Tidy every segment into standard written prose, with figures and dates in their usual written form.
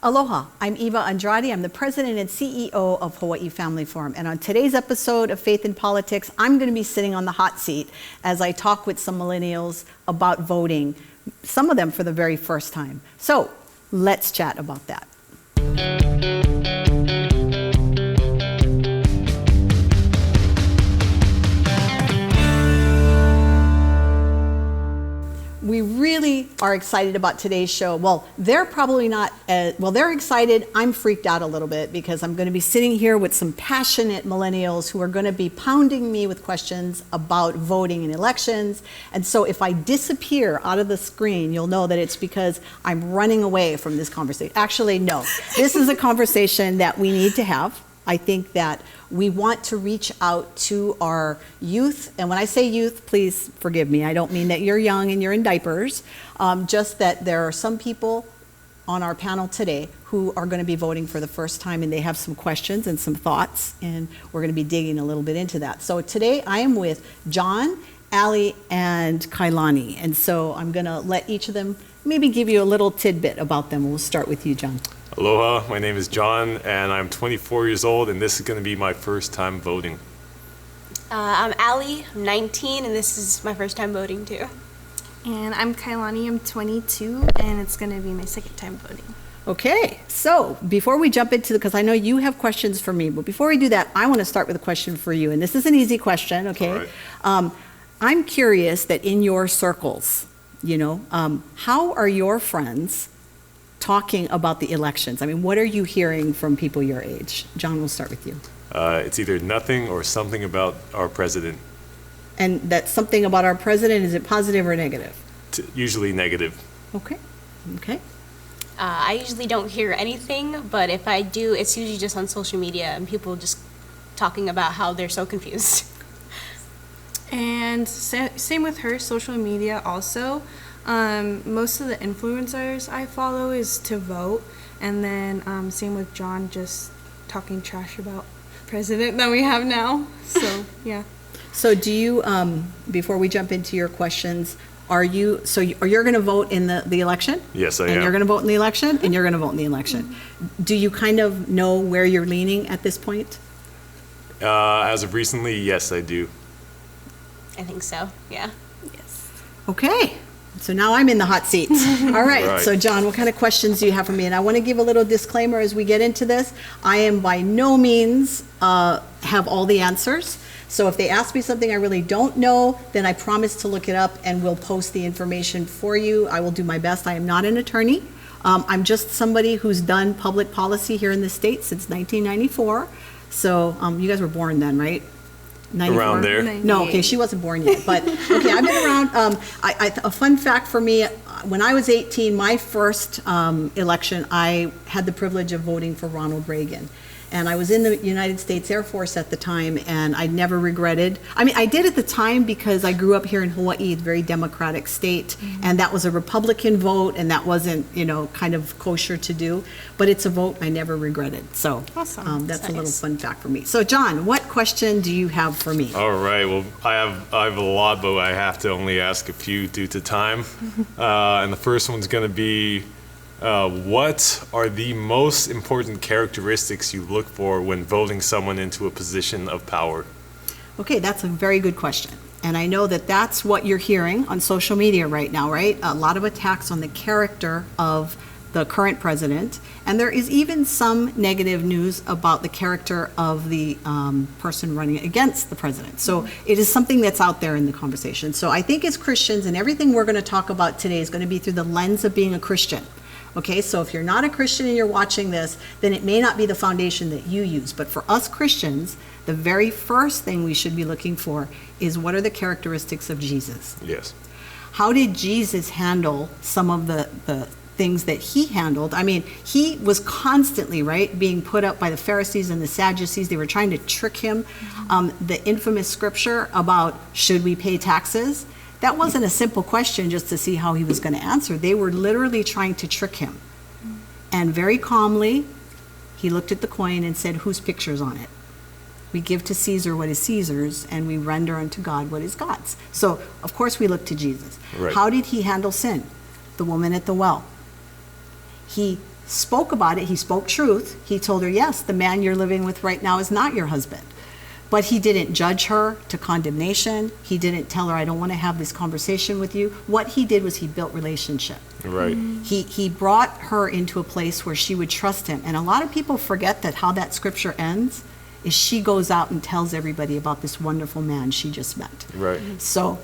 Aloha, I'm Eva Andrade. I'm the president and CEO of Hawaii Family Forum. And on today's episode of Faith in Politics, I'm going to be sitting on the hot seat as I talk with some millennials about voting, some of them for the very first time. So let's chat about that. We really are excited about today's show. Well, they're probably not, they're excited. I'm freaked out a little bit because I'm going to be sitting here with some passionate millennials who are going to be pounding me with questions about voting in elections. And so if I disappear out of the screen, you'll know that it's because I'm running away from this conversation. Actually, no. This is a conversation that we need to have. I think that we want to reach out to our youth. And when I say youth, please forgive me. I don't mean that you're young and you're in diapers. Just that there are some people on our panel today who are going to be voting for the first time, and they have some questions and some thoughts, and we're going to be digging a little bit into that. So today I am with John, Ali, and Kailani. And so I'm going to let each of them maybe give you a little tidbit about them. We'll start with you, John. Aloha, my name is John, and I'm 24 years old, and this is going to be my first time voting. I'm Ali, I'm 19, and this is my first time voting too. And I'm Kailani, I'm 22, and it's going to be my second time voting. Okay, so before we jump into because I know you have questions for me, but before we do that, I want to start with a question for you, and this is an easy question, okay? Right. I'm curious that in your circles, how are your friends talking about the elections? I mean, what are you hearing from people your age? John, we'll start with you. It's either nothing or something about our president. And that something about our president, is it positive or negative? Usually negative. Okay. I usually don't hear anything, but if I do, it's usually just on social media and people just talking about how they're so confused. And same with her, social media also. Most of the influencers I follow is to vote, and then same with John, just talking trash about president that we have now. So yeah. So do you, before we jump into your questions, you're going to vote in the election? Yes, I am. And you're going to vote in the election, and you're going to vote in the election. Mm-hmm. Do you kind of know where you're leaning at this point? As of recently, yes, I do. I think so, yeah. Yes. Okay. So now I'm in the hot seat. All right. So John, what kind of questions do you have for me? And I want to give a little disclaimer as we get into this. I am by no means have all the answers. So if they ask me something I really don't know, then I promise to look it up and we'll post the information for you. I will do my best. I am not an attorney. I'm just somebody who's done public policy here in the state since 1994. So you guys were born then, right? 94? Around there. No, okay, she wasn't born yet, but okay, I've been around. A fun fact for me, when I was 18, my first election, I had the privilege of voting for Ronald Reagan. And I was in the United States Air Force at the time, and I never regretted. I mean, I did at the time because I grew up here in Hawaii, a very democratic state, and that was a Republican vote, and that wasn't, kind of kosher to do. But it's a vote I never regretted. So awesome. That's nice. A little fun fact for me. So John, what question do you have for me? All right. Well, I have a lot, but I have to only ask a few due to time. And the first one's going to be, what are the most important characteristics you look for when voting someone into a position of power? Okay, that's a very good question. And I know that that's what you're hearing on social media right now, right? A lot of attacks on the character of the current president. And there is even some negative news about the character of the person running against the president. So it is something that's out there in the conversation. So I think as Christians, and everything we're going to talk about today is going to be through the lens of being a Christian. Okay, so if you're not a Christian and you're watching this, then it may not be the foundation that you use. But for us Christians, the very first thing we should be looking for is, what are the characteristics of Jesus? Yes. How did Jesus handle some of the things that he handled? I mean, he was constantly, right, being put up by the Pharisees and the Sadducees. They were trying to trick him. The infamous scripture about, should we pay taxes? That wasn't a simple question just to see how he was going to answer. They were literally trying to trick him. And very calmly, he looked at the coin and said, whose picture's on it? We give to Caesar what is Caesar's, and we render unto God what is God's. So, of course, we look to Jesus. Right. How did he handle sin? The woman at the well. He spoke about it. He spoke truth. He told her, yes, the man you're living with right now is not your husband. But he didn't judge her to condemnation. He didn't tell her, I don't want to have this conversation with you. What he did was he built relationship. Right. He brought her into a place where she would trust him. And a lot of people forget that how that scripture ends is she goes out and tells everybody about this wonderful man she just met. Right. So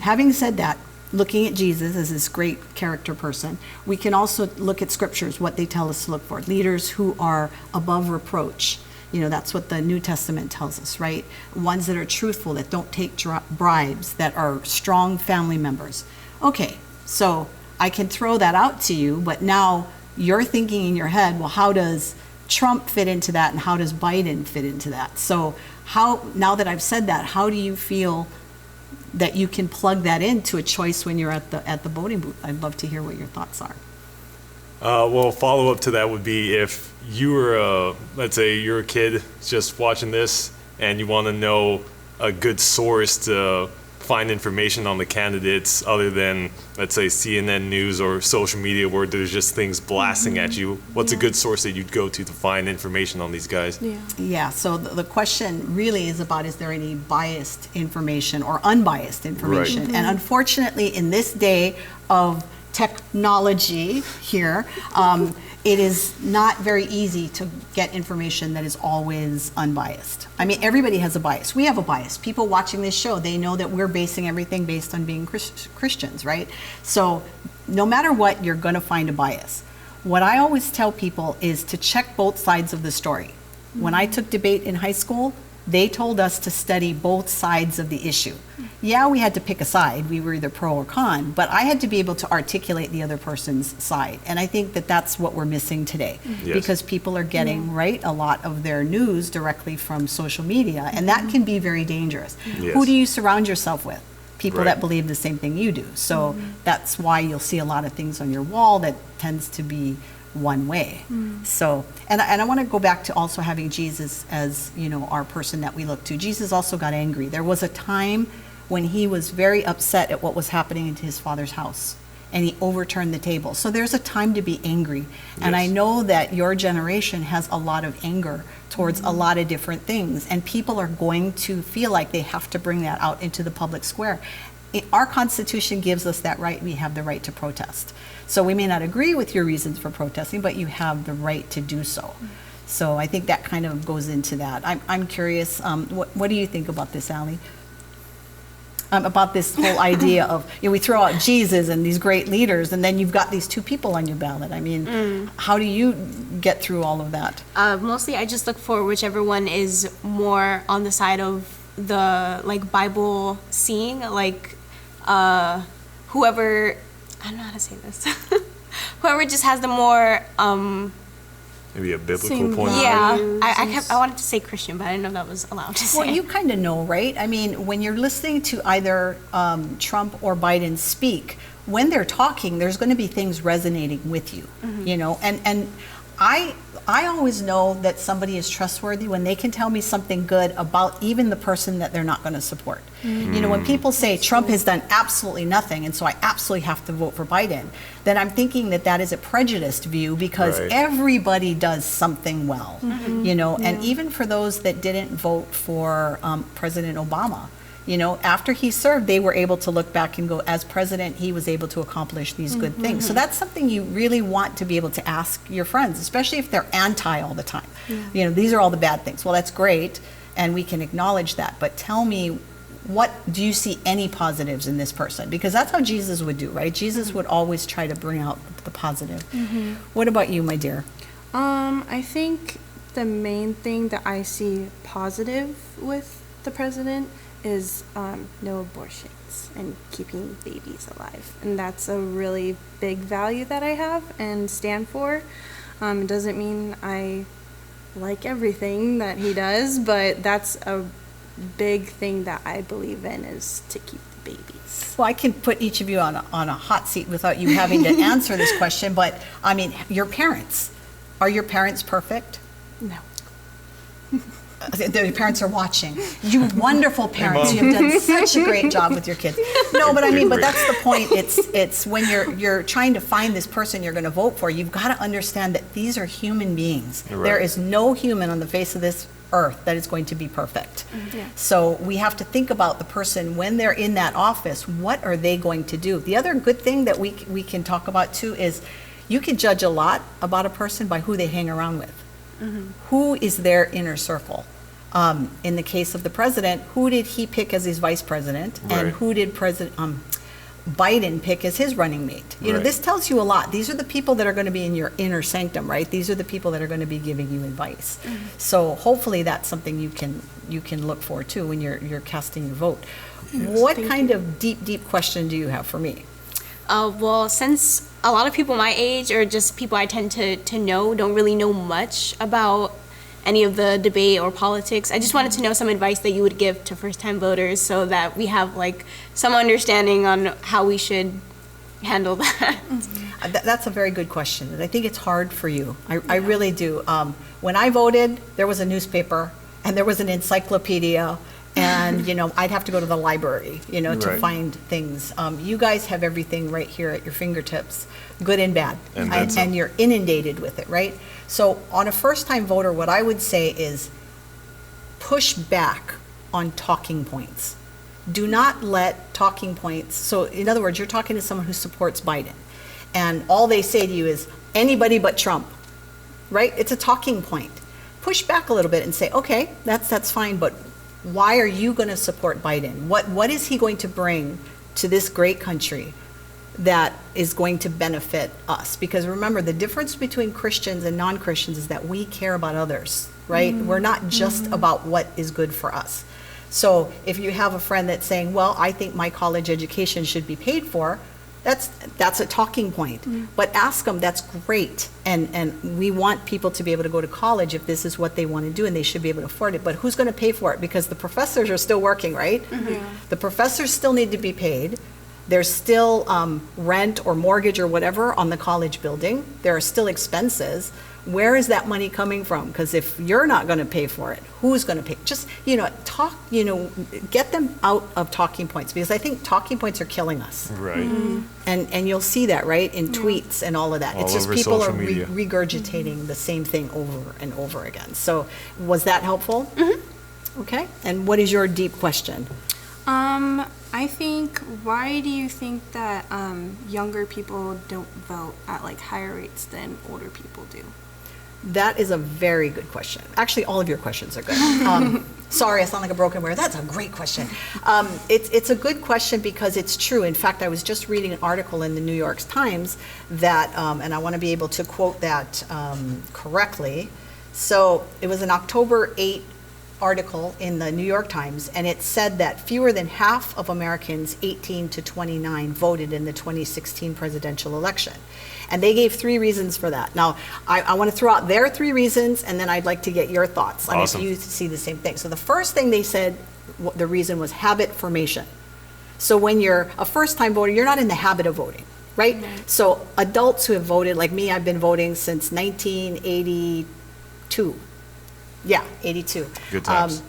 having said that, looking at Jesus as this great character person, we can also look at scriptures, what they tell us to look for. Leaders who are above reproach. You know, that's what the New Testament tells us, right? Ones that are truthful, that don't take bribes, that are strong family members. Okay, so I can throw that out to you, but now you're thinking in your head, well, how does Trump fit into that and how does Biden fit into that? So how, now that I've said that, how do you feel that you can plug that into a choice when you're at the voting booth? I'd love to hear what your thoughts are. Well, follow up to that would be if you were, let's say you're a kid just watching this and you want to know a good source to find information on the candidates other than, let's say, CNN News or social media where there's just things blasting at you. What's a good source that you'd go to find information on these guys? Yeah, so the question really is about, is there any biased information or unbiased information? Right. And unfortunately, in this day of technology here, it is not very easy to get information that is always unbiased. I mean, everybody has a bias. We have a bias. People watching this show, they know that we're basing everything based on being Christians, right? So no matter what, you're going to find a bias. What I always tell people is to check both sides of the story. When I took debate in high school, they told us to study both sides of the issue. Yeah, we had to pick a side. We were either pro or con, but I had to be able to articulate the other person's side. And I think that that's what we're missing today, Yes. because people are getting, right, a lot of their news directly from social media, and that can be very dangerous. Yes. Who do you surround yourself with? People Right. that believe the same thing you do. So that's why you'll see a lot of things on your wall that tends to be one way. So, and I want to go back to also having Jesus as, you know, our person that we look to. Jesus also got angry. There was a time when he was very upset at what was happening in his father's house, and he overturned the table. So there's a time to be angry. And I Yes. know that your generation has a lot of anger towards a lot of different things, and people are going to feel like they have to bring that out into the public square. Our Constitution gives us that right. We have the right to protest. So we may not agree with your reasons for protesting, but you have the right to do so. So I think that kind of goes into that. I'm curious, what do you think about this, Allie? About this whole idea of, you know, we throw out Jesus and these great leaders, and then you've got these two people on your ballot. I mean, how do you get through all of that? Mostly I just look for whichever one is more on the side of the like Bible seeing, like whoever, I don't know how to say this, whoever just has the more Maybe a biblical Same point. yeah, values I wanted to say Christian, but I didn't know that was allowed to say. Well, you kind of know, right? I mean, when you're listening to either Trump or Biden speak, when they're talking, there's going to be things resonating with you, you know? And I always know that somebody is trustworthy when they can tell me something good about even the person that they're not going to support. You know, when people say Trump has done absolutely nothing, and so I absolutely have to vote for Biden, then I'm thinking that that is a prejudiced view, because Right. everybody does something well, you know, and even for those that didn't vote for President Obama, you know, after he served, they were able to look back and go, as president, he was able to accomplish these good things. So that's something you really want to be able to ask your friends, especially if they're anti all the time. You know, these are all the bad things. Well, that's great, and we can acknowledge that. But tell me, what do you see any positives in this person? Because that's how Jesus would do, right? Jesus would always try to bring out the positive. What about you, my dear? I think the main thing that I see positive with the president is no abortions and keeping babies alive. And that's a really big value that I have and stand for. It doesn't mean I like everything that he does, but that's a big thing that I believe in, is to keep the babies. Well, I can put each of you on a hot seat without you having to answer this question, but I mean, your parents, are your parents perfect? No. The parents are watching. You wonderful parents. You have done such a great job with your kids. No, but I mean, but that's the point. It's when you're trying to find this person you're going to vote for, you've got to understand that these are human beings. Right. There is no human on the face of this earth that is going to be perfect. Yeah. So we have to think about the person when they're in that office, what are they going to do? The other good thing that we can talk about too is you can judge a lot about a person by who they hang around with. Who is their inner circle? In the case of the president, who did he pick as his vice president, and Right. who did Biden pick as his running mate? You know, Right. this tells you a lot. These are the people that are going to be in your inner sanctum, right? These are the people that are going to be giving you advice. So hopefully that's something you can look for too when you're casting your vote. What kind of deep question do you have for me? Well, since a lot of people my age, or just people I tend to know, don't really know much about any of the debate or politics, I just wanted to know some advice that you would give to first-time voters so that we have like some understanding on how we should handle that. That's a very good question, and I think it's hard for you. I really do. When I voted, there was a newspaper, and there was an encyclopedia, and, you know, I'd have to go to the library, you know, to Right. find things. You guys have everything right here at your fingertips, good and bad. And then some. And you're inundated with it, right? So on a first-time voter, what I would say is push back on talking points. Do not let talking points, so in other words, you're talking to someone who supports Biden, and all they say to you is, anybody but Trump, right? It's a talking point. Push back a little bit and say, okay, that's fine, but why are you going to support Biden? What is he going to bring to this great country that is going to benefit us? Because remember, the difference between Christians and non-Christians is that we care about others, right? We're not just about what is good for us. So if you have a friend that's saying, well, I think my college education should be paid for, that's a talking point. But ask them, that's great. And we want people to be able to go to college if this is what they want to do, and they should be able to afford it. But who's going to pay for it? Because the professors are still working, right? The professors still need to be paid. There's still rent or mortgage or whatever on the college building. There are still expenses. Where is that money coming from? Because if you're not going to pay for it, who's going to pay? Just, you know, get them out of talking points, because I think talking points are killing us. Right. And you'll see that, right, in tweets and all of that. All It's just over people are social media. regurgitating the same thing over and over again. So was that helpful? Okay. And what is your deep question? I think, why do you think that younger people don't vote at like higher rates than older people do? That is a very good question. Actually, all of your questions are good. Sorry, I sound like a broken record. That's a great question. It's a good question because it's true. In fact, I was just reading an article in the New York Times that, and I want to be able to quote that correctly. So it was an October 8 article in the New York Times, and it said that fewer than half of Americans 18 to 29 voted in the 2016 presidential election. And they gave 3 reasons for that. Now, I want to throw out their 3 reasons, and then I'd like to get your thoughts on Awesome. if you see the same thing. So the first thing they said, the reason was habit formation. So when you're a first-time voter, you're not in the habit of voting, right? So adults who have voted, like me, I've been voting since 1982. Yeah, 82. Good times.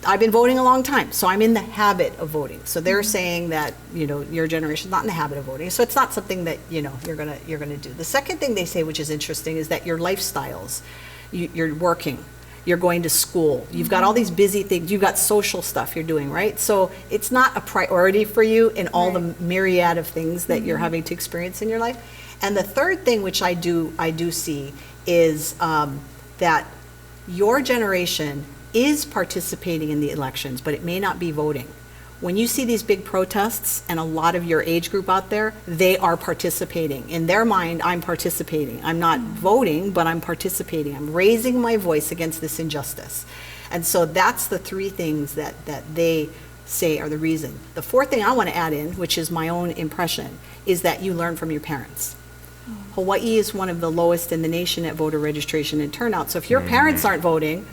I've been voting a long time, so I'm in the habit of voting. So they're saying that, you know, your generation's not in the habit of voting. So it's not something that, you know, you're gonna do. The second thing they say, which is interesting, is that your lifestyles, you're working, you're going to school, you've got all these busy things, you've got social stuff you're doing, right? So it's not a priority for you in all the myriad of things that you're having to experience in your life. And the third thing, which I do see, is that your generation is participating in the elections, but it may not be voting. When you see these big protests and a lot of your age group out there, they are participating. In their mind, I'm participating. I'm not voting, but I'm participating. I'm raising my voice against this injustice. And so that's the 3 things that they say are the reason. The 4th thing I want to add in, which is my own impression, is that you learn from your parents. Hawaii is one of the lowest in the nation at voter registration and turnout. So if your parents aren't voting,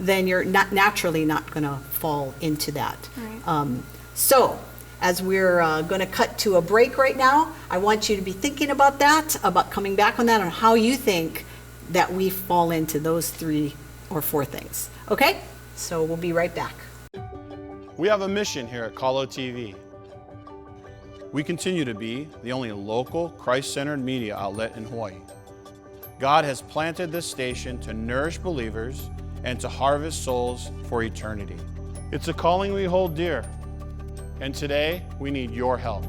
then you're naturally not going to fall into that. Right. So as we're going to cut to a break right now, I want you to be thinking about that, about coming back on that, on how you think that we fall into those 3 or 4 things. Okay? So we'll be right back. We have a mission here at Kalo TV. We continue to be the only local Christ-centered media outlet in Hawaii. God has planted this station to nourish believers and to harvest souls for eternity. It's a calling we hold dear, and today we need your help.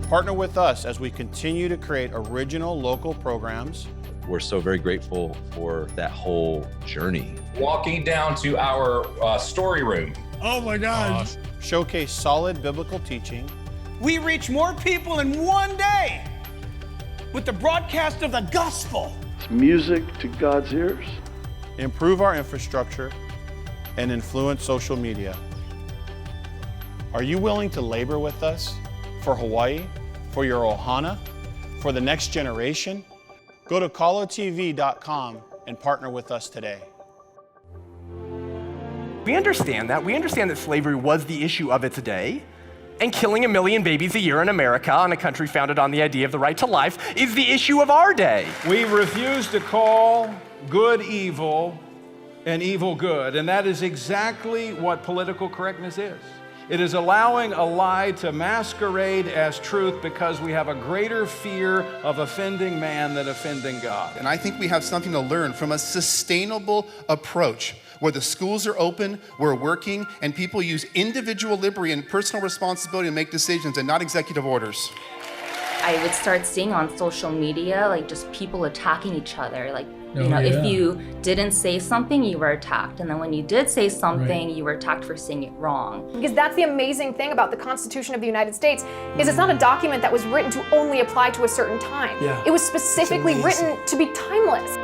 Partner with us as we continue to create original local programs. We're so very grateful for that whole journey. Walking down to our story room. Oh my God. Showcase solid biblical teaching. We reach more people in one day with the broadcast of the gospel. It's music to God's ears. Improve our infrastructure and influence social media. Are you willing to labor with us for Hawaii, for your ohana, for the next generation? Go to kalotv.com and partner with us today. We understand that. We understand that slavery was the issue of its day, and killing 1 million babies a year in America, on a country founded on the idea of the right to life, is the issue of our day. We refuse to call good evil and evil good, and that is exactly what political correctness is. It is allowing a lie to masquerade as truth because we have a greater fear of offending man than offending God. And I think we have something to learn from a sustainable approach where the schools are open, we're working, and people use individual liberty and personal responsibility to make decisions and not executive orders. I would start seeing on social media, like just people attacking each other. Like, if you didn't say something, you were attacked. And then when you did say something, you were attacked for saying it wrong. Because that's the amazing thing about the Constitution of the United States, is it's not a document that was written to only apply to a certain time. It was specifically written to be timeless.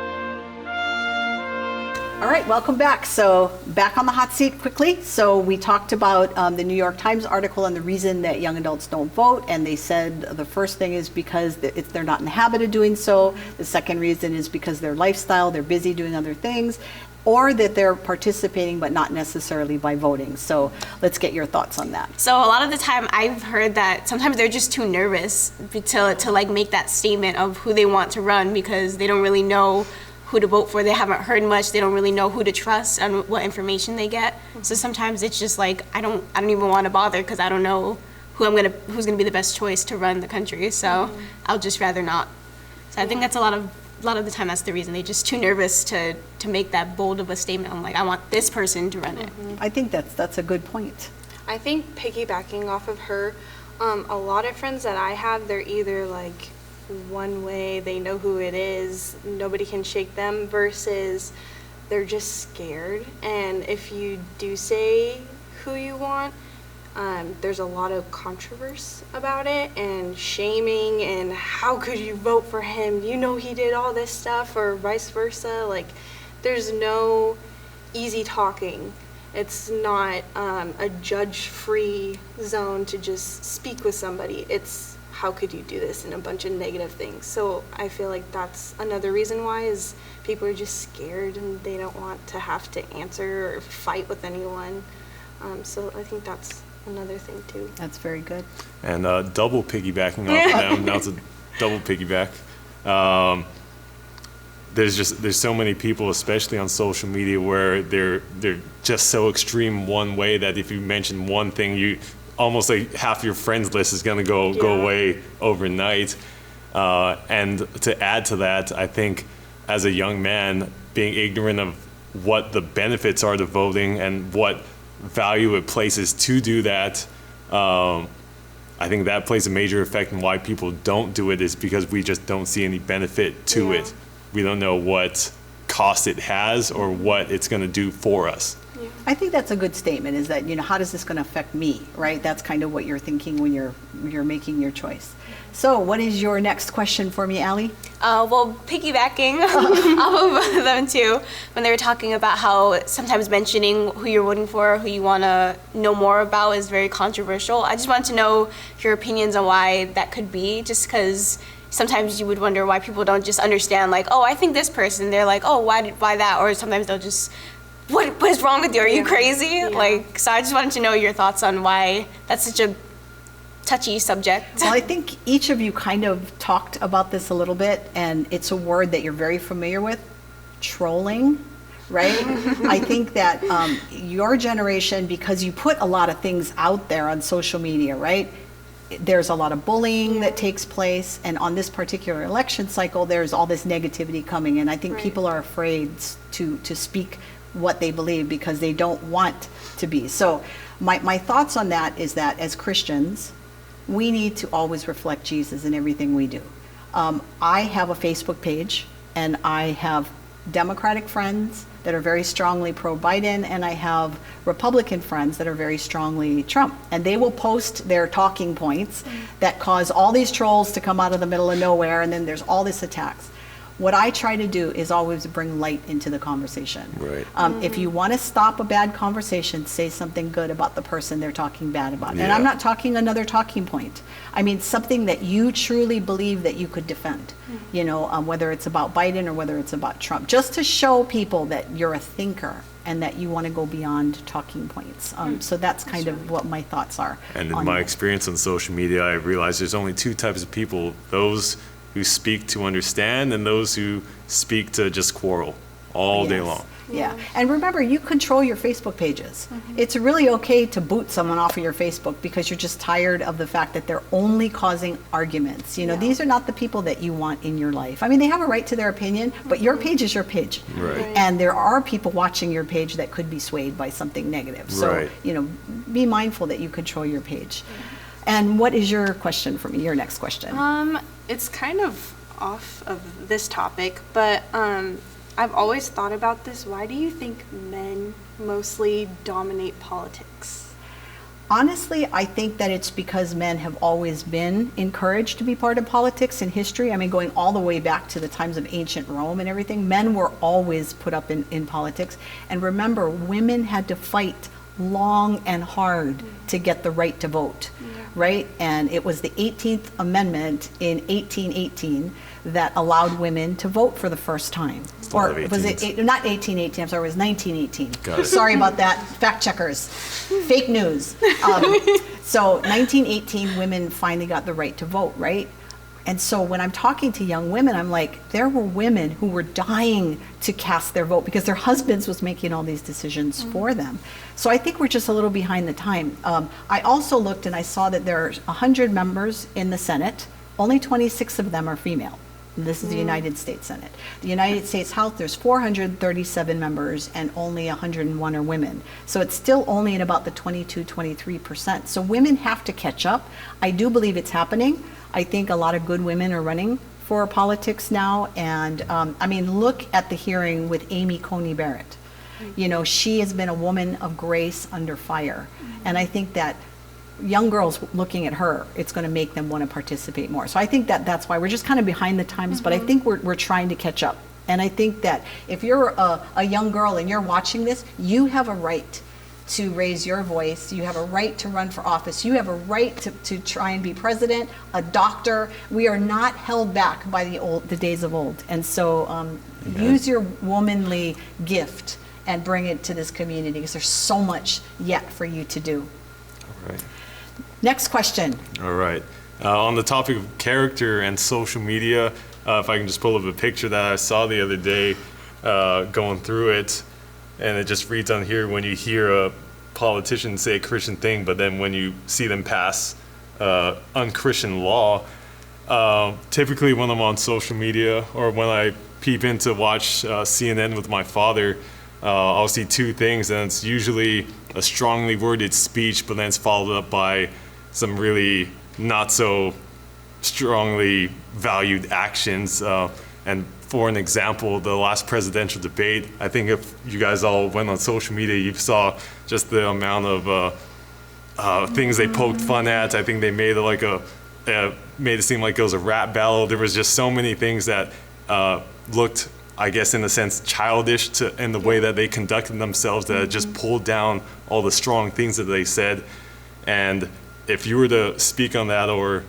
All right, welcome back. So back on the hot seat quickly. So we talked about the New York Times article and the reason that young adults don't vote. And they said the first thing is because they're not in the habit of doing so. The second reason is because their lifestyle, they're busy doing other things, or that they're participating but not necessarily by voting. So let's get your thoughts on that. So a lot of the time I've heard that sometimes they're just too nervous to like make that statement of who they want to run because they don't really know who to vote for. They haven't heard much. They don't really know who to trust and what information they get. So sometimes it's just like I don't even want to bother because I don't know who's gonna be the best choice to run the country. So I'll just rather not. So I think that's a lot of the time that's the reason. They're just too nervous to make that bold of a statement. I'm like, I want this person to run it. I think that's a good point. I think piggybacking off of her, a lot of friends that I have, they're either like one way, they know who it is, nobody can shake them, versus they're just scared. And if you do say who you want, there's a lot of controversy about it and shaming and how could you vote for him, you know he did all this stuff, or vice versa. Like, there's no easy talking. It's not a judge-free zone to just speak with somebody. It's how could you do this, and a bunch of negative things. So I feel like that's another reason why is people are just scared and they don't want to have to answer or fight with anyone. So I think that's another thing too. That's very good. And double piggybacking off of them, now it's a double piggyback. There's so many people, especially on social media, where they're just so extreme one way that if you mention one thing, almost like half your friends list is going to go away overnight. And to add to that, I think as a young man, being ignorant of what the benefits are to voting and what value it places to do that, I think that plays a major effect in why people don't do it, is because we just don't see any benefit to it. We don't know what cost it has or what it's going to do for us. I think that's a good statement, is that, how does this going to affect me, right? That's kind of what you're thinking when you're making your choice. So what is your next question for me, Allie? Well, piggybacking off of them too, when they were talking about how sometimes mentioning who you're voting for, who you want to know more about is very controversial. I just want to know your opinions on why that could be, just because sometimes you would wonder why people don't just understand, like, oh, I think this person. They're like, oh, why that? Or sometimes they'll just, what is wrong with you? Are you crazy? Yeah. Like, so I just wanted to know your thoughts on why that's such a touchy subject. Well, I think each of you kind of talked about this a little bit, and it's a word that you're very familiar with, trolling, right? I think that your generation, because you put a lot of things out there on social media, right? There's a lot of bullying that takes place, and on this particular election cycle, there's all this negativity coming, and I think people are afraid to speak what they believe because they don't want to be. So my thoughts on that is that as Christians, we need to always reflect Jesus in everything we do. I have a Facebook page, and I have Democratic friends that are very strongly pro-Biden, and I have Republican friends that are very strongly Trump. And they will post their talking points that cause all these trolls to come out of the middle of nowhere, and then there's all this attacks. What I try to do is always bring light into the conversation. Right. If you want to stop a bad conversation, say something good about the person they're talking bad about. And I'm not talking another talking point. I mean something that you truly believe that you could defend. You know, whether it's about Biden or whether it's about Trump, just to show people that you're a thinker and that you want to go beyond talking points. So that's kind of what my thoughts are. And in my experience on social media, I realized there's only two types of people: those who speak to understand and those who speak to just quarrel all day long. Yeah, and remember, you control your Facebook pages. It's really okay to boot someone off of your Facebook because you're just tired of the fact that they're only causing arguments. You know, these are not the people that you want in your life. I mean, they have a right to their opinion, but your page is your page. Right. And there are people watching your page that could be swayed by something negative. So, you know, be mindful that you control your page. And what is your question for me, your next question? It's kind of off of this topic, but I've always thought about this. Why do you think men mostly dominate politics? Honestly, I think that it's because men have always been encouraged to be part of politics in history. I mean, going all the way back to the times of ancient Rome and everything, men were always put up in politics. And remember, women had to fight long and hard to get the right to vote, right? And it was the 18th Amendment in 1818 that allowed women to vote for the first time. Or was it not 1818? I'm sorry, it was 1918. Sorry about that, fact checkers, fake news. So 1918, women finally got the right to vote, right? And so when I'm talking to young women, I'm like, there were women who were dying to cast their vote because their husbands was making all these decisions for them. So I think we're just a little behind the time. I also looked and I saw that there are 100 members in the Senate. Only 26 of them are female. And this is the United States Senate. The United States House, there's 437 members and only 101 are women. So it's still only at about the 22-23%. So women have to catch up. I do believe it's happening. I think a lot of good women are running for politics now. And I mean, look at the hearing with Amy Coney Barrett. You know, she has been a woman of grace under fire. And I think that young girls looking at her, it's going to make them want to participate more. So I think that that's why we're just kind of behind the times, but I think we're trying to catch up. And I think that if you're a young girl and you're watching this, you have a right to raise your voice. You have a right to run for office. You have a right to try and be president, a doctor. We are not held back by the days of old. And so use your womanly gift and bring it to this community because there's so much yet for you to do. All right. Next question. All right. On the topic of character and social media, if I can just pull up a picture that I saw the other day going through it, and it just reads on here, when you hear a politician say a Christian thing, but then when you see them pass unchristian law, typically when I'm on social media or when I peep in to watch CNN with my father, I'll see two things, and it's usually a strongly worded speech, but then it's followed up by some really not so strongly valued actions. And for an example, the last presidential debate, I think if you guys all went on social media, you saw just the amount of things they poked fun at. I think they made it made it seem like it was a rap battle. There was just so many things that looked, I guess, in a sense, childish in the way that they conducted themselves, that just pulled down all the strong things that they said. And if you were to speak on that, or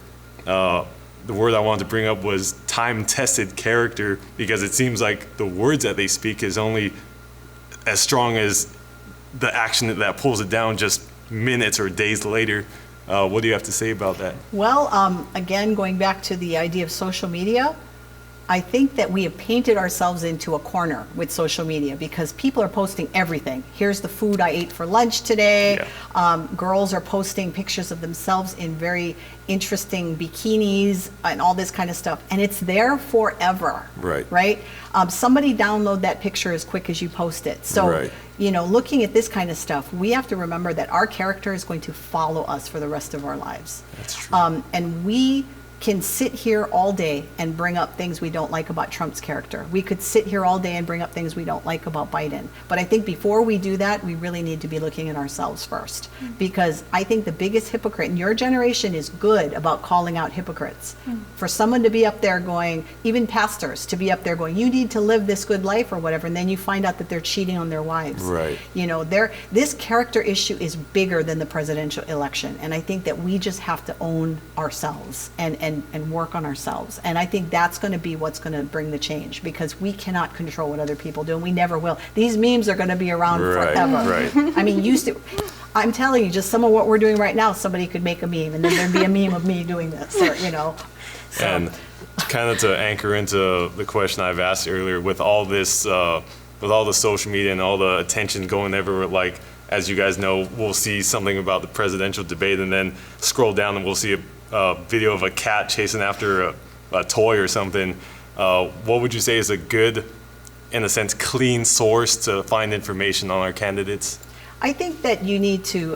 the word I wanted to bring up was time-tested character, because it seems like the words that they speak is only as strong as the action that pulls it down just minutes or days later. What do you have to say about that? Well, again, going back to the idea of social media, I think that we have painted ourselves into a corner with social media because people are posting everything. Here's the food I ate for lunch today. Yeah. Girls are posting pictures of themselves in very interesting bikinis and all this kind of stuff. And it's there forever. Right. Right? Somebody download that picture as quick as you post it. So, right. you know, looking at this kind of stuff, we have to remember that our character is going to follow us for the rest of our lives. That's true. And we can sit here all day and bring up things we don't like about Trump's character. We could sit here all day and bring up things we don't like about Biden. But I think before we do that, we really need to be looking at ourselves first. Because I think the biggest hypocrite in your generation is good about calling out hypocrites. For someone to be up there going, even pastors, to be up there going, you need to live this good life or whatever, and then you find out that they're cheating on their wives. Right. You know, this character issue is bigger than the presidential election. And I think that we just have to own ourselves and work on ourselves. And I think that's going to be what's going to bring the change, because we cannot control what other people do, and we never will. These memes are going to be around forever. Right. I mean, I'm telling you, just some of what we're doing right now, somebody could make a meme, and then there'd be a meme of me doing this, or, you know. So. And kind of to anchor into the question I've asked earlier, with all this, with all the social media and all the attention going everywhere, like, as you guys know, we'll see something about the presidential debate and then scroll down and we'll see a video of a cat chasing after a toy or something. What would you say is a good, in a sense, clean source to find information on our candidates? I think that you need to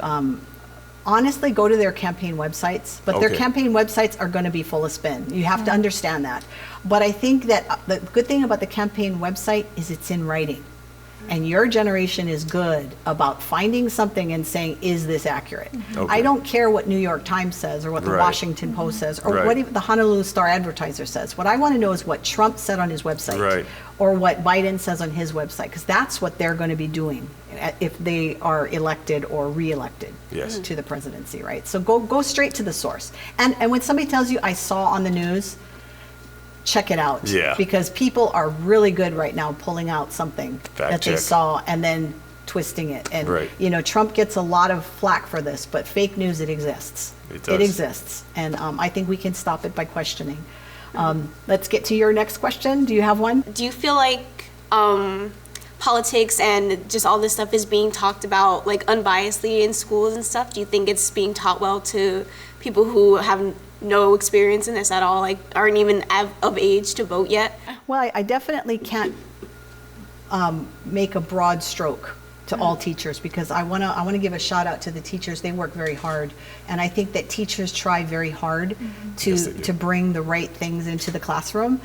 honestly go to their campaign websites, but their campaign websites are going to be full of spin. You have to understand that. But I think that the good thing about the campaign website is it's in writing. And your generation is good about finding something and saying, is this accurate? I don't care what New York Times says or what the Washington Post says or what even the Honolulu Star Advertiser says. What I want to know is what Trump said on his website or what Biden says on his website, because that's what they're going to be doing if they are elected or re-elected to the presidency, right? So go straight to the source. And when somebody tells you, I saw on the news, check it out. Because people are really good right now pulling out something that they saw and then twisting it. And, you know, Trump gets a lot of flack for this, but fake news, it exists. It exists. And I think we can stop it by questioning. Let's get to your next question. Do you have one? Do you feel like politics and just all this stuff is being talked about, like, unbiasedly in schools and stuff? Do you think it's being taught well to people who have no experience in this at all, like aren't even of age to vote yet? Well, I definitely can't make a broad stroke to all teachers, because I want to give a shout out to the teachers. They work very hard, and I think that teachers try very hard to bring the right things into the classroom.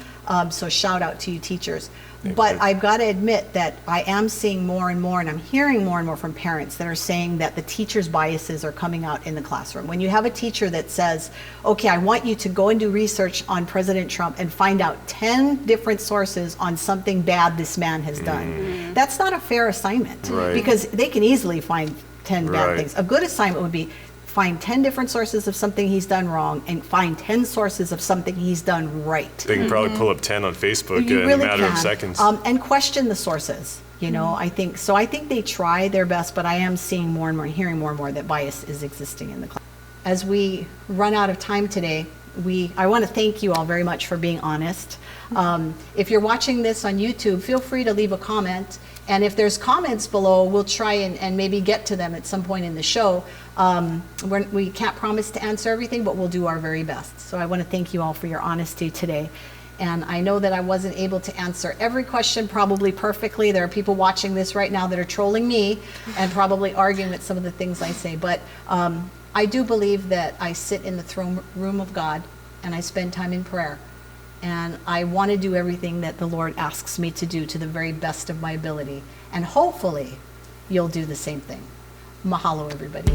So shout out to you, teachers. But I've got to admit that I am seeing more and more, and I'm hearing more and more from parents that are saying that the teachers' biases are coming out in the classroom. When you have a teacher that says, okay, I want you to go and do research on President Trump and find out 10 different sources on something bad this man has done. That's not a fair assignment, because they can easily find 10 bad things. A good assignment would be find 10 different sources of something he's done wrong and find 10 sources of something he's done right. They can probably pull up 10 on Facebook in a matter of seconds. And question the sources, you know, I think. So I think they try their best, but I am seeing more and more, hearing more and more that bias is existing in the class. As we run out of time today, I want to thank you all very much for being honest. If you're watching this on YouTube, feel free to leave a comment. And if there's comments below, we'll try and maybe get to them at some point in the show. We can't promise to answer everything, but we'll do our very best. So I want to thank you all for your honesty today. And I know that I wasn't able to answer every question probably perfectly. There are people watching this right now that are trolling me and probably arguing with some of the things I say. But I do believe that I sit in the throne room of God and I spend time in prayer. And I want to do everything that the Lord asks me to do to the very best of my ability. And hopefully, you'll do the same thing. Mahalo, everybody.